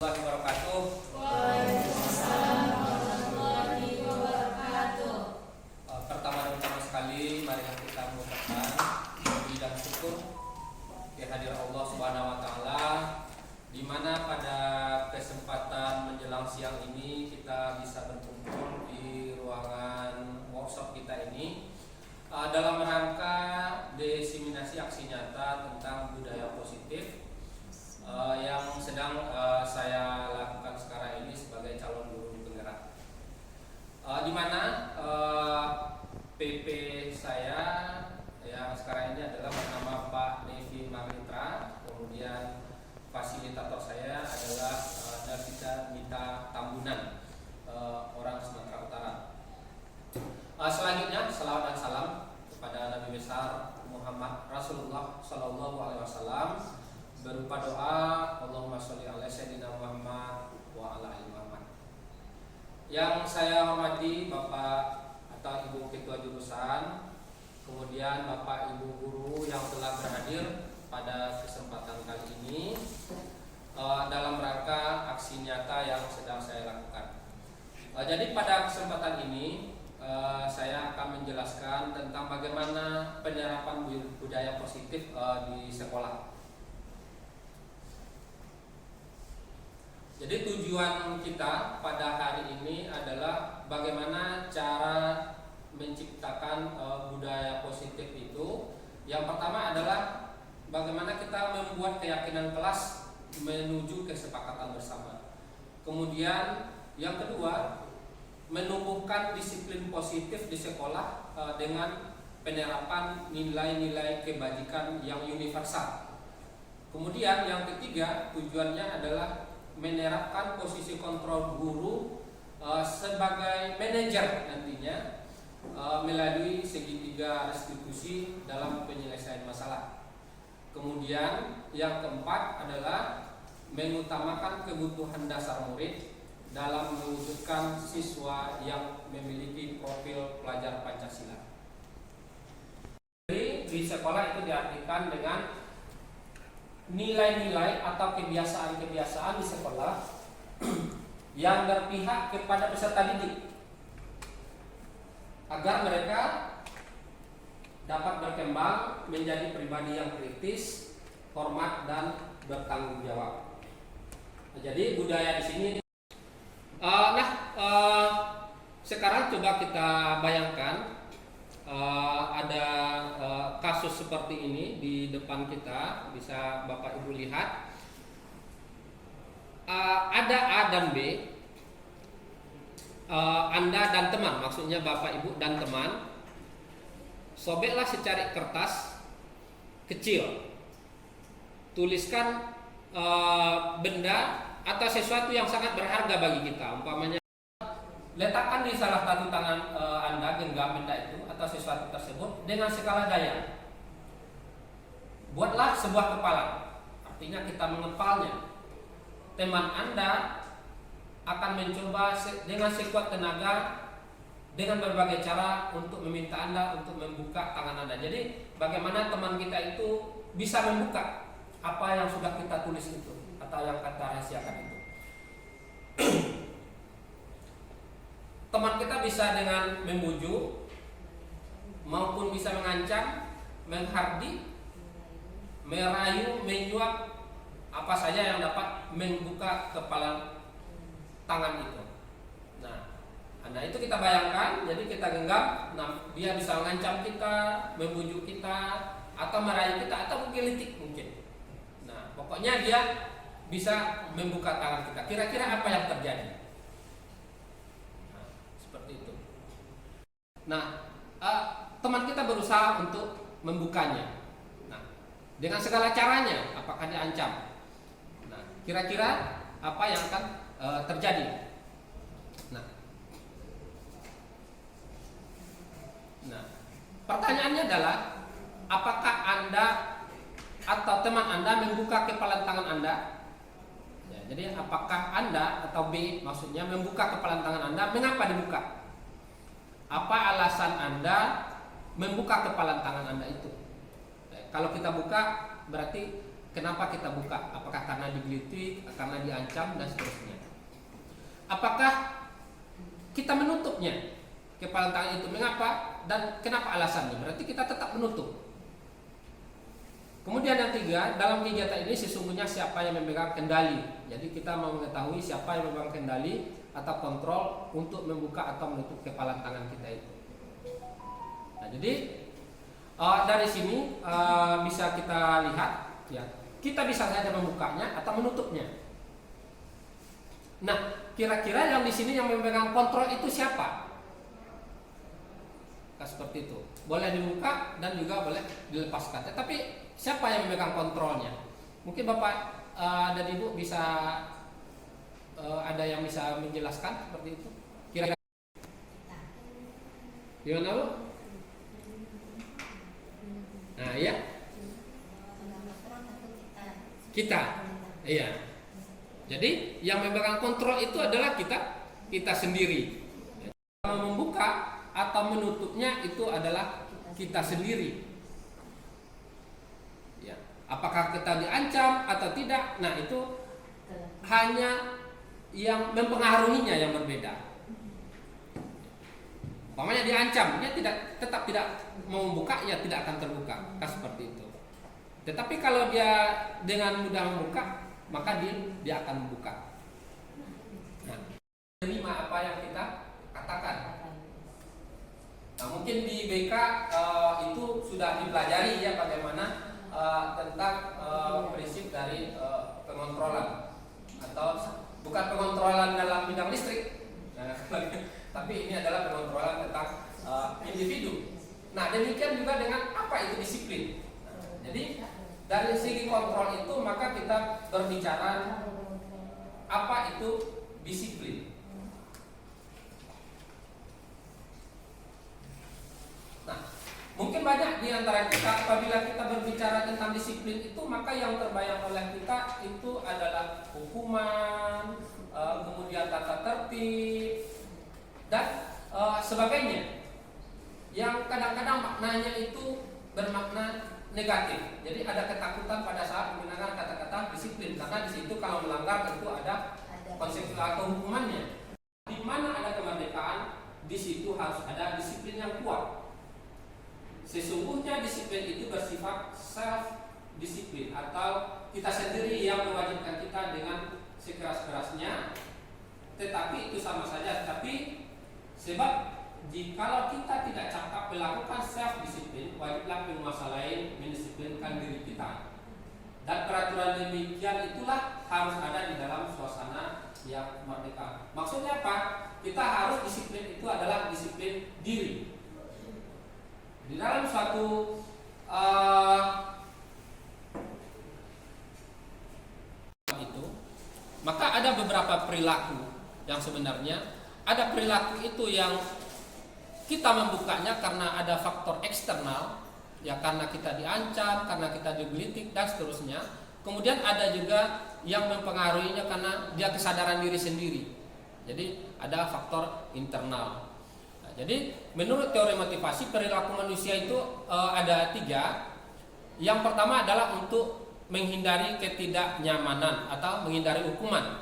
Wabarakatuh. Waalaikumsalam warahmatullahi wabarakatuh. Pertama sekali mari kita mengucapkan puji dan syukur kehadiran Allah Subhanahu wa taala, di mana pada kesempatan menjelang siang ini kita bisa berkumpul di ruangan workshop kita ini dalam rangka diseminasi aksi nyata tentang budaya positif yang sedang saya lakukan sekarang ini sebagai calon guru penggerak, di mana PP saya yang sekarang ini adalah bernama Pak Devi Magnitra, kemudian fasilitator saya adalah Davita Mita Tambunan, orang Sumatera Utara. Selanjutnya salawat dan salam kepada Nabi besar Muhammad Rasulullah Sallallahu Alaihi Wasallam berupa doa Allahumma sholli ala sayyidina Muhammad wa ala ali Muhammad. Yang saya hormati Bapak atau Ibu Ketua Jurusan, kemudian Bapak Ibu Guru yang telah berhadir pada kesempatan kali ini dalam rangka aksi nyata yang sedang saya lakukan. Jadi pada kesempatan ini saya akan menjelaskan tentang bagaimana penerapan budaya positif di sekolah. Jadi tujuan kita pada hari ini adalah bagaimana cara menciptakan budaya positif itu. Yang pertama adalah bagaimana kita membuat keyakinan kelas menuju kesepakatan bersama. Kemudian yang kedua, menumbuhkan disiplin positif di sekolah dengan penerapan nilai-nilai kebajikan yang universal. Kemudian yang ketiga, tujuannya adalah menerapkan posisi kontrol guru sebagai manajer nantinya melalui segitiga restitusi dalam penyelesaian masalah. Kemudian yang keempat adalah mengutamakan kebutuhan dasar murid dalam mewujudkan siswa yang memiliki profil pelajar Pancasila. Jadi di sekolah itu diartikan dengan nilai-nilai atau kebiasaan-kebiasaan di sekolah yang berpihak kepada peserta didik agar mereka dapat berkembang menjadi pribadi yang kritis, hormat dan bertanggung jawab. Jadi budaya di sini. Sekarang coba kita bayangkan ada kasus seperti ini di depan kita, bisa Bapak Ibu lihat. Ada A dan B, Anda dan teman, maksudnya Bapak Ibu dan teman. Sobeklah secari kertas kecil, tuliskan benda atau sesuatu yang sangat berharga bagi kita, umpamanya letakkan di salah satu tangan Anda genggam benda itu atau sesuatu tersebut dengan segala daya. Buatlah sebuah kepalan, artinya kita mengepalnya. Teman Anda akan mencoba dengan sekuat tenaga dengan berbagai cara untuk meminta Anda untuk membuka tangan Anda. Jadi bagaimana teman kita itu bisa membuka apa yang sudah kita tulis itu atau yang kita rahasiakan itu. Teman kita bisa dengan membujuk maupun bisa mengancam, menghardik, merayu, menyuap, apa saja yang dapat membuka kepala tangan itu. Nah, itu kita bayangkan, jadi kita genggam, dia bisa mengancam kita, membujuk kita, atau merayu kita, atau menggelitik mungkin. Nah, pokoknya dia bisa membuka tangan kita. Kira-kira apa yang terjadi? Nah, teman kita berusaha untuk membukanya. Nah, dengan segala caranya, apakah diancam? Nah, kira-kira apa yang akan terjadi? Nah, pertanyaannya adalah, apakah Anda atau teman Anda membuka kepalan tangan Anda? Ya, jadi apakah Anda atau B maksudnya membuka kepalan tangan Anda? Mengapa dibuka? Apa alasan Anda membuka kepalan tangan Anda itu? Kalau kita buka berarti Kenapa kita buka? Apakah karena digelitik, karena diancam, dan seterusnya? Apakah kita menutupnya kepalan tangan itu? Mengapa dan kenapa alasannya? Berarti kita tetap menutup. Kemudian yang ketiga, dalam kegiatan ini sesungguhnya siapa yang memegang kendali. Jadi kita mau mengetahui siapa yang memegang kendali atau kontrol untuk membuka atau menutup kepalan tangan kita itu. Nah, jadi dari sini bisa kita lihat, ya, kita bisa saja membukanya atau menutupnya. Nah, kira-kira yang di sini yang memegang kontrol itu siapa? Nah, seperti itu. Boleh dibuka dan juga boleh dilepaskan. Tetapi siapa yang memegang kontrolnya? Mungkin Bapak dan Ibu bisa ada yang bisa menjelaskan seperti itu. Kira-kira gimana, Bu? Nah, ya. Kita. Iya. Jadi yang memegang kontrol itu adalah kita sendiri. Kalau membuka atau menutupnya itu adalah kita sendiri. Ya. Apakah kita diancam atau tidak? Nah, itu hanya yang mempengaruhinya yang berbeda. Umpamanya diancam, dia tetap tidak mau membuka, ya tidak akan terbuka. Kan seperti itu. Tetapi kalau dia dengan mudah membuka, maka dia akan membuka. Nah, terima apa yang kita katakan. Nah, mungkin di BK itu sudah dipelajari ya bagaimana tentang prinsip dari pengontrolan, atau bukan pengontrolan dalam bidang listrik, tapi ini adalah pengontrolan tentang individu. Nah, demikian juga dengan apa itu disiplin. Jadi dari segi kontrol itu maka kita berbicara apa itu disiplin. Nah, mungkin banyak di antara kita apabila kita berbicara tentang disiplin itu, maka yang terbayang oleh kita itu adalah hukuman, kemudian tata tertib dan sebagainya, yang kadang-kadang maknanya itu bermakna negatif. Jadi ada ketakutan pada saat menggunakan kata-kata disiplin, karena di situ kalau melanggar tentu ada konsekuensi atau hukumannya. Di mana ada kemerdekaan, di situ harus ada disiplin yang kuat. Sesungguhnya disiplin itu bersifat self disiplin, atau kita sendiri yang mewajibkan kita dengan sekeras-kerasnya. Tetapi itu sama saja. Tapi sebab jikalau kita tidak cakap melakukan self disiplin, wajiblah penguasa lain mendisiplinkan diri kita. Dan peraturan demikian itulah harus ada di dalam suasana yang merdeka. Maksudnya apa? Kita harus disiplin itu adalah disiplin diri. Di dalam suatu itu, maka ada beberapa perilaku yang sebenarnya ada perilaku itu yang kita membukanya karena ada faktor eksternal, ya karena kita diancam, karena kita digelitik dan seterusnya. Kemudian ada juga yang mempengaruhinya karena dia kesadaran diri sendiri. Jadi ada faktor internal. Nah, jadi menurut teori motivasi, perilaku manusia itu ada 3. Yang pertama adalah untuk menghindari ketidaknyamanan atau menghindari hukuman.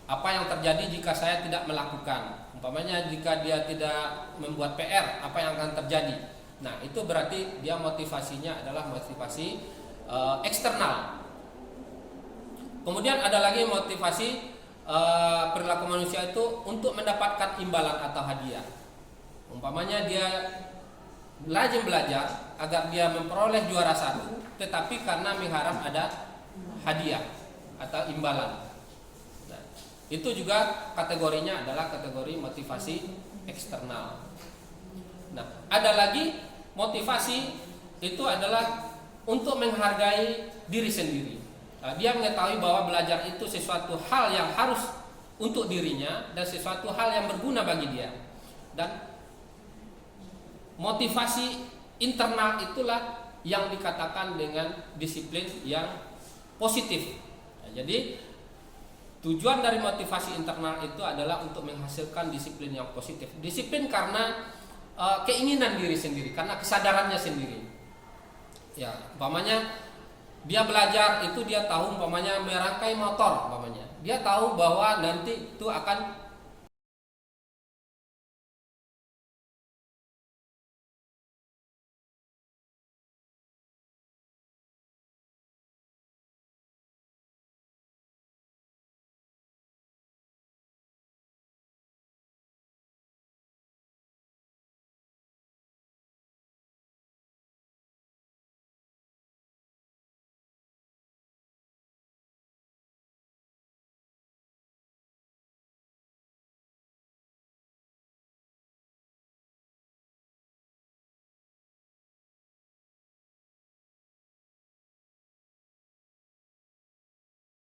Apa yang terjadi jika saya tidak melakukan? Umpamanya jika dia tidak membuat PR, apa yang akan terjadi? Nah, itu berarti dia motivasinya adalah motivasi eksternal. Kemudian ada lagi motivasi perilaku manusia itu untuk mendapatkan imbalan atau hadiah. Umpamanya dia rajin belajar agar dia memperoleh juara 1, tetapi karena mengharap ada hadiah atau imbalan. Itu juga kategorinya adalah kategori motivasi eksternal. Nah, ada lagi motivasi itu adalah untuk menghargai diri sendiri. Dia mengetahui bahwa belajar itu sesuatu hal yang harus untuk dirinya dan sesuatu hal yang berguna bagi dia. Dan motivasi internal itulah yang dikatakan dengan disiplin yang positif. Nah, jadi tujuan dari motivasi internal itu adalah untuk menghasilkan disiplin yang positif. Disiplin karena keinginan diri sendiri, karena kesadarannya sendiri. Ya, umpamanya Dia belajar itu dia tahu umpamanya merangkai motor umpamanya. Dia tahu bahwa nanti itu akan